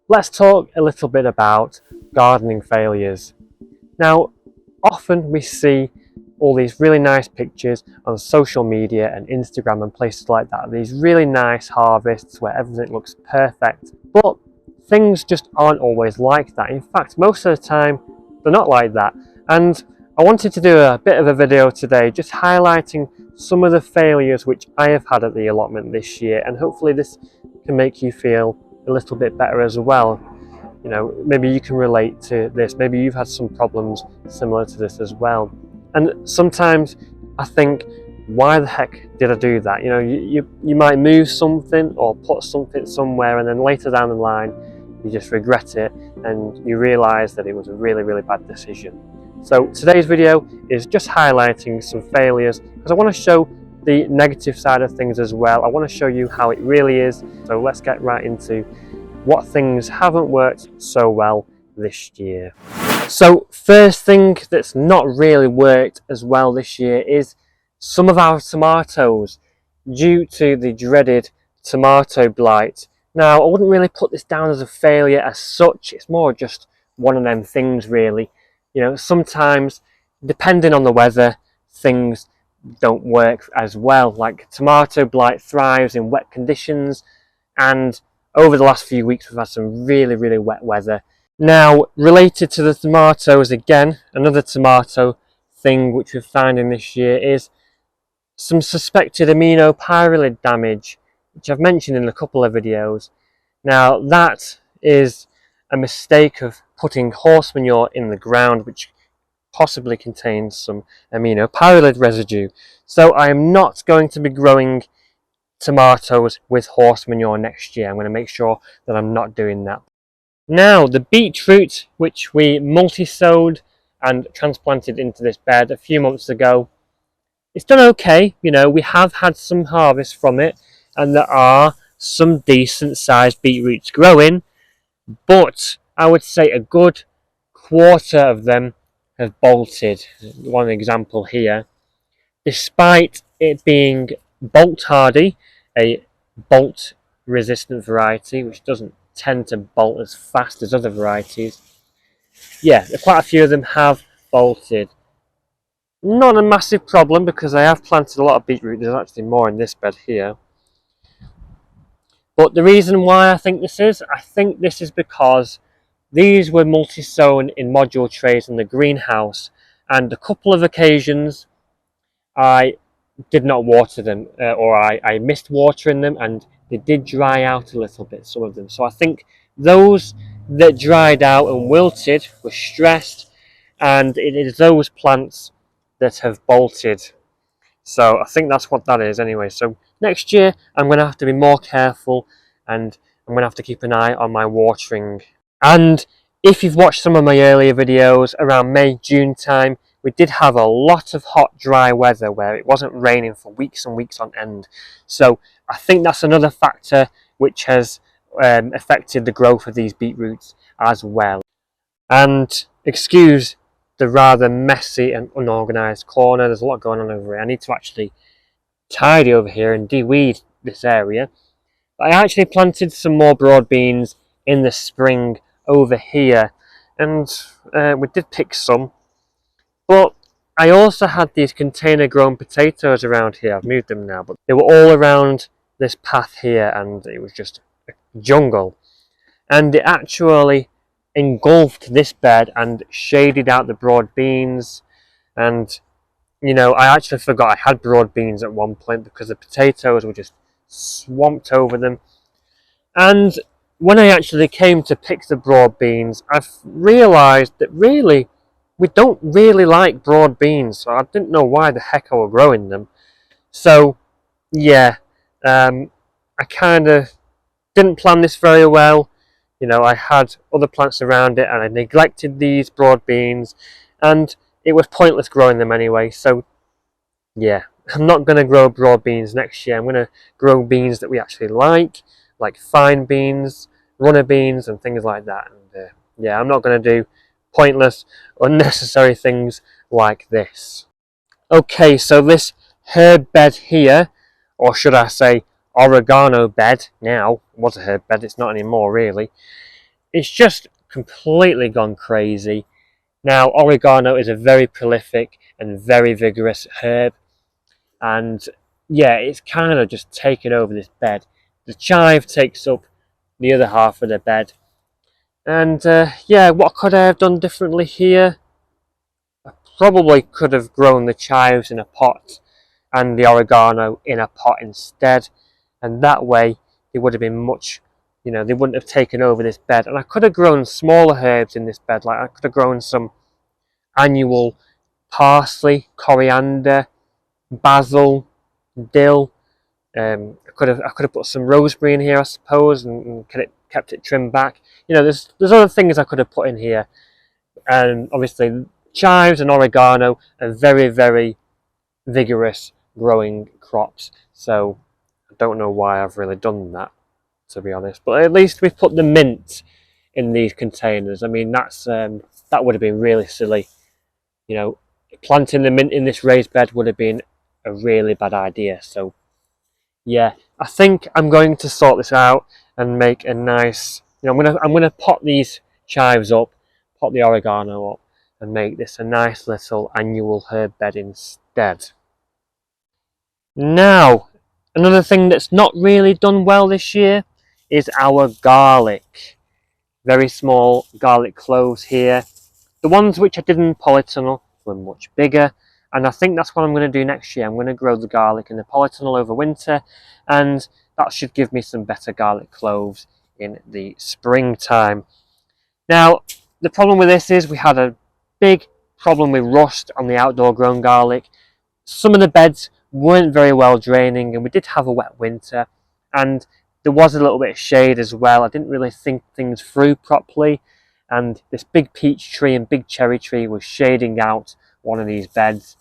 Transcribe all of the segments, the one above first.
let's talk a little bit about gardening failures. Now, often we see all these really nice pictures on social media and Instagram and places like that, these really nice harvests where everything looks perfect, but things just aren't always like that. In fact, most of the time they're not like that. And I wanted to do a bit of a video today just highlighting some of the failures which I have had at the allotment this year, and hopefully this can make you feel a little bit better as well. You know, maybe you can relate to this, maybe you've had some problems similar to this as well. And sometimes I think, why the heck did I do that? You know, you might move something or put something somewhere, and then later down the line you just regret it and you realise that it was a really, really bad decision. So today's video is just highlighting some failures because I want to show the negative side of things as well. I want to show you how it really is. So let's get right into what things haven't worked so well this year. So first thing that's not really worked as well this year is some of our tomatoes, due to the dreaded tomato blight. Now, I wouldn't really put this down as a failure as such, it's more just one of them things really. You know, sometimes, depending on the weather, things don't work as well. Like tomato blight thrives in wet conditions, and over the last few weeks we've had some really, really wet weather. Now, related to the tomatoes again, another tomato thing which we're finding this year is some suspected aminopyralid damage, which I've mentioned in a couple of videos. Now, that is a mistake of putting horse manure in the ground, which possibly contains some aminopyralid residue. So I am not going to be growing tomatoes with horse manure next year. I'm going to make sure that I'm not doing that. Now, the beetroot, which we multi-sowed and transplanted into this bed a few months ago, it's done okay. You know, we have had some harvest from it, and there are some decent sized beetroots growing, but I would say a good quarter of them have bolted. One example here. Despite it being bolt hardy, a bolt resistant variety, which doesn't tend to bolt as fast as other varieties, yeah, quite a few of them have bolted. Not a massive problem because I have planted a lot of beetroot. There's actually more in this bed here. But the reason why I think this is because these were multi-sown in module trays in the greenhouse, and a couple of occasions I did not water them, or I missed watering them, and they did dry out a little bit, some of them. So I think those that dried out and wilted were stressed, and it is those plants that have bolted. So I think that's what that is anyway. So next year I'm going to have to be more careful, and I'm going to have to keep an eye on my watering. And if you've watched some of my earlier videos, around May, June time, we did have a lot of hot, dry weather where it wasn't raining for weeks and weeks on end. So I think that's another factor which has affected the growth of these beetroots as well. And excuse the rather messy and unorganised corner, there's a lot going on over here. I need to actually tidy over here and de-weed this area. But I actually planted some more broad beans in the spring over here, and we did pick some. But I also had these container grown potatoes around here. I've moved them now, but they were all around this path here, and it was just a jungle. And it actually engulfed this bed and shaded out the broad beans. And you know, I actually forgot I had broad beans at one point because the potatoes were just swamped over them. And when I actually came to pick the broad beans, I've realised that really we don't really like broad beans, so I didn't know why the heck I were growing them. So yeah, I kind of didn't plan this very well. You know, I had other plants around it and I neglected these broad beans, and it was pointless growing them anyway. So yeah, I'm not going to grow broad beans next year. I'm going to grow beans that we actually like fine beans, runner beans and things like that. And yeah, I'm not going to do pointless, unnecessary things like this. Okay, so this herb bed here, or should I say oregano bed now, it was a herb bed, it's not anymore really. it's just completely gone crazy. Now, oregano is a very prolific and very vigorous herb, and yeah, it's kind of just taken over this bed. The chive takes up the other half of the bed, and yeah, what could I have done differently here? I probably could have grown the chives in a pot and the oregano in a pot instead, and that way they would have been much, they wouldn't have taken over this bed. And I could have grown smaller herbs in this bed, like I could have grown some annual parsley, coriander, basil, dill. I could have put some rosemary in here, I suppose, and kept it trimmed back. There's other things I could have put in here, and obviously chives and oregano are very, very vigorous growing crops. So I don't know why I've really done that, to be honest. But at least we've put the mint in these containers. I mean, that would have been really silly. Planting the mint in this raised bed would have been a really bad idea. So yeah, I think I'm going to sort this out and make a nice. I'm gonna pot these chives up, pot the oregano up, and make this a nice little annual herb bed instead. Now, another thing that's not really done well this year is our garlic. Very small garlic cloves here. The ones which I did in polytunnel were much bigger, and I think that's what I'm going to do next year. I'm going to grow the garlic in the polytunnel over winter, and that should give me some better garlic cloves in the springtime. Now, the problem with this is we had a big problem with rust on the outdoor grown garlic. Some of the beds weren't very well draining, and we did have a wet winter, and there was a little bit of shade as well. I didn't really think things through properly, and this big peach tree and big cherry tree was shading out one of these beds,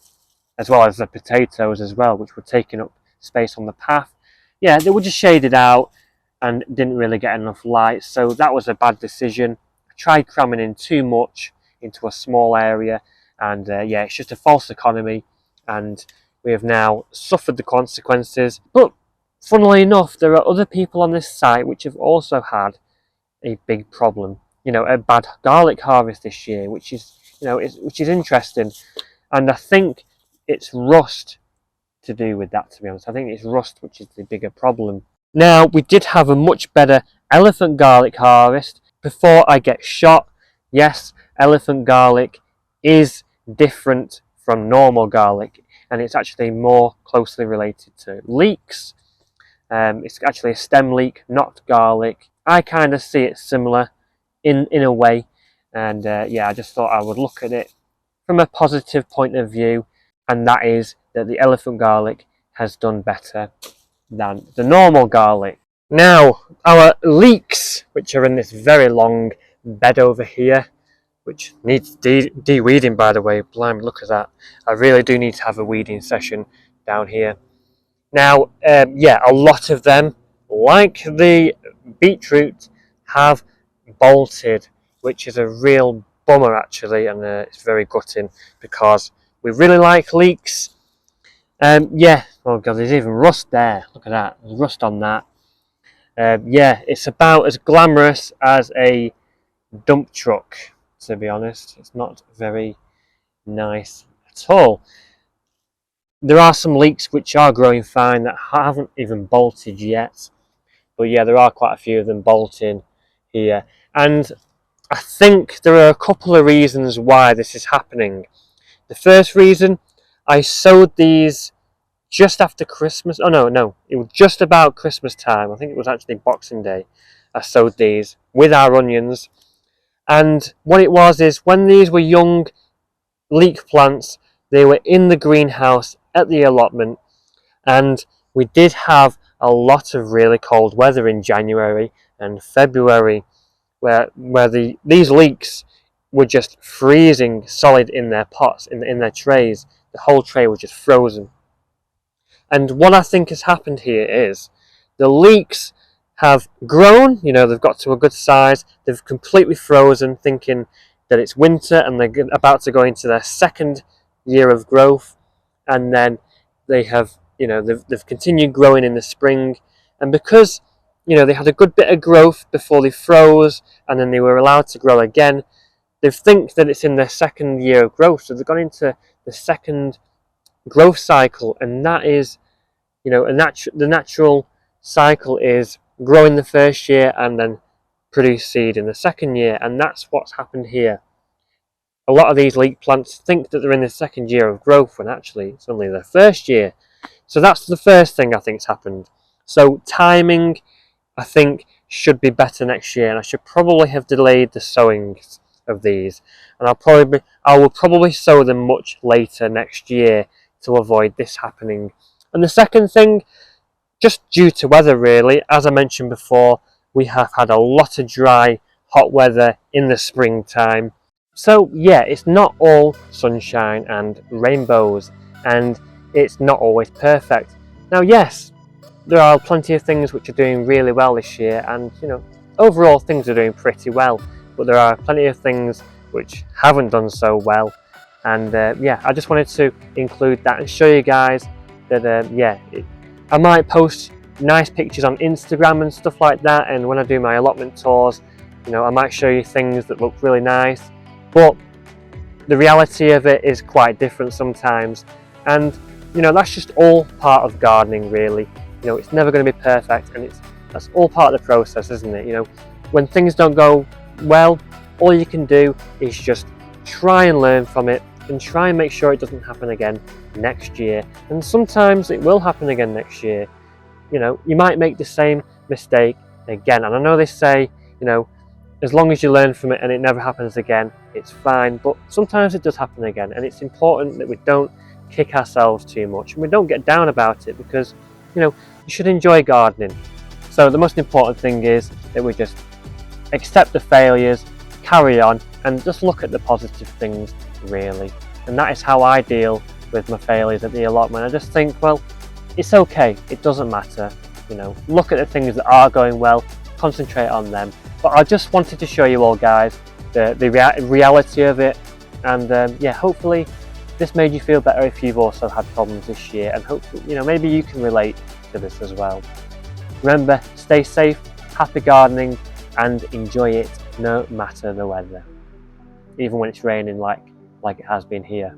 as well as the potatoes as well, which were taking up space on the path. Yeah, they were just shaded out and didn't really get enough light, so that was a bad decision. I tried cramming in too much into a small area, and yeah, it's just a false economy, and we have now suffered the consequences. But funnily enough, there are other people on this site which have also had a big problem, a bad garlic harvest this year, which is interesting. And I think it's rust to do with that, to be honest. I think it's rust which is the bigger problem. Now, we did have a much better elephant garlic harvest. Before I get shot, yes, elephant garlic is different from normal garlic, and it's actually more closely related to leeks. It's actually a stem leek, not garlic. I kind of see it similar in a way, and yeah, I just thought I would look at it from a positive point of view, and that is that the elephant garlic has done better than the normal garlic. Now, our leeks, which are in this very long bed over here, which needs de-weeding, by the way. Blimey, look at that. I really do need to have a weeding session down here. Now, yeah, a lot of them, like the beetroot, have bolted, which is a real bummer actually, and it's very gutting because we really like leeks. Yeah, oh god, there's even rust there. Look at that, there's rust on that. Yeah, it's about as glamorous as a dump truck, to be honest. It's not very nice at all. There are some leeks which are growing fine that haven't even bolted yet, but yeah, there are quite a few of them bolting here, and I think there are a couple of reasons why this is happening. The first reason, I sowed these just after Christmas. Oh no, it was just about Christmas time. I think it was actually Boxing Day. I sowed these with our onions, and what it was is when these were young leek plants, they were in the greenhouse at the allotment, and we did have a lot of really cold weather in January and February, where these leeks were just freezing solid in their pots, in their trays. The whole tray was just frozen. And what I think has happened here is the leeks have grown, they've got to a good size, they've completely frozen, thinking that it's winter and they're about to go into their second year of growth, and then they have, they've continued growing in the spring, and because you know, they had a good bit of growth before they froze, and then they were allowed to grow again. They think that it's in their second year of growth, so they've gone into the second growth cycle, and that is, you know, the natural cycle is grow in the first year and then produce seed in the second year, and that's what's happened here. A lot of these leek plants think that they're in the second year of growth when actually it's only their first year. So that's the first thing I think's happened. So timing, I think, should be better next year, and I should probably have delayed the sowing of these, and I will probably sow them much later next year to avoid this happening. And the second thing, just due to weather really, as I mentioned before, we have had a lot of dry, hot weather in the springtime. So yeah, it's not all sunshine and rainbows, and it's not always perfect. Now yes, there are plenty of things which are doing really well this year, and you know, overall things are doing pretty well, but there are plenty of things which haven't done so well. And yeah, I just wanted to include that and show you guys that I might post nice pictures on Instagram and stuff like that, and when I do my allotment tours, you know, I might show you things that look really nice, but the reality of it is quite different sometimes. And you know, that's just all part of gardening really. You know, it's never going to be perfect, and that's all part of the process, isn't it? You know, when things don't go well, all you can do is just try and learn from it and try and make sure it doesn't happen again next year. And sometimes it will happen again next year. You know, you might make the same mistake again, and I know they say, you know, as long as you learn from it and it never happens again, it's fine, but sometimes it does happen again, and it's important that we don't kick ourselves too much and we don't get down about it, because you know, you should enjoy gardening. So the most important thing is that we just accept the failures, carry on, and just look at the positive things really. And that is how I deal with my failures at the allotment. I just think, well, it's okay, it doesn't matter. You know, look at the things that are going well, concentrate on them. But I just wanted to show you all guys the reality of it, and yeah, hopefully this made you feel better if you've also had problems this year, and hopefully, you know, maybe you can relate to this as well. Remember, stay safe, happy gardening, and enjoy it no matter the weather, even when it's raining like it has been here.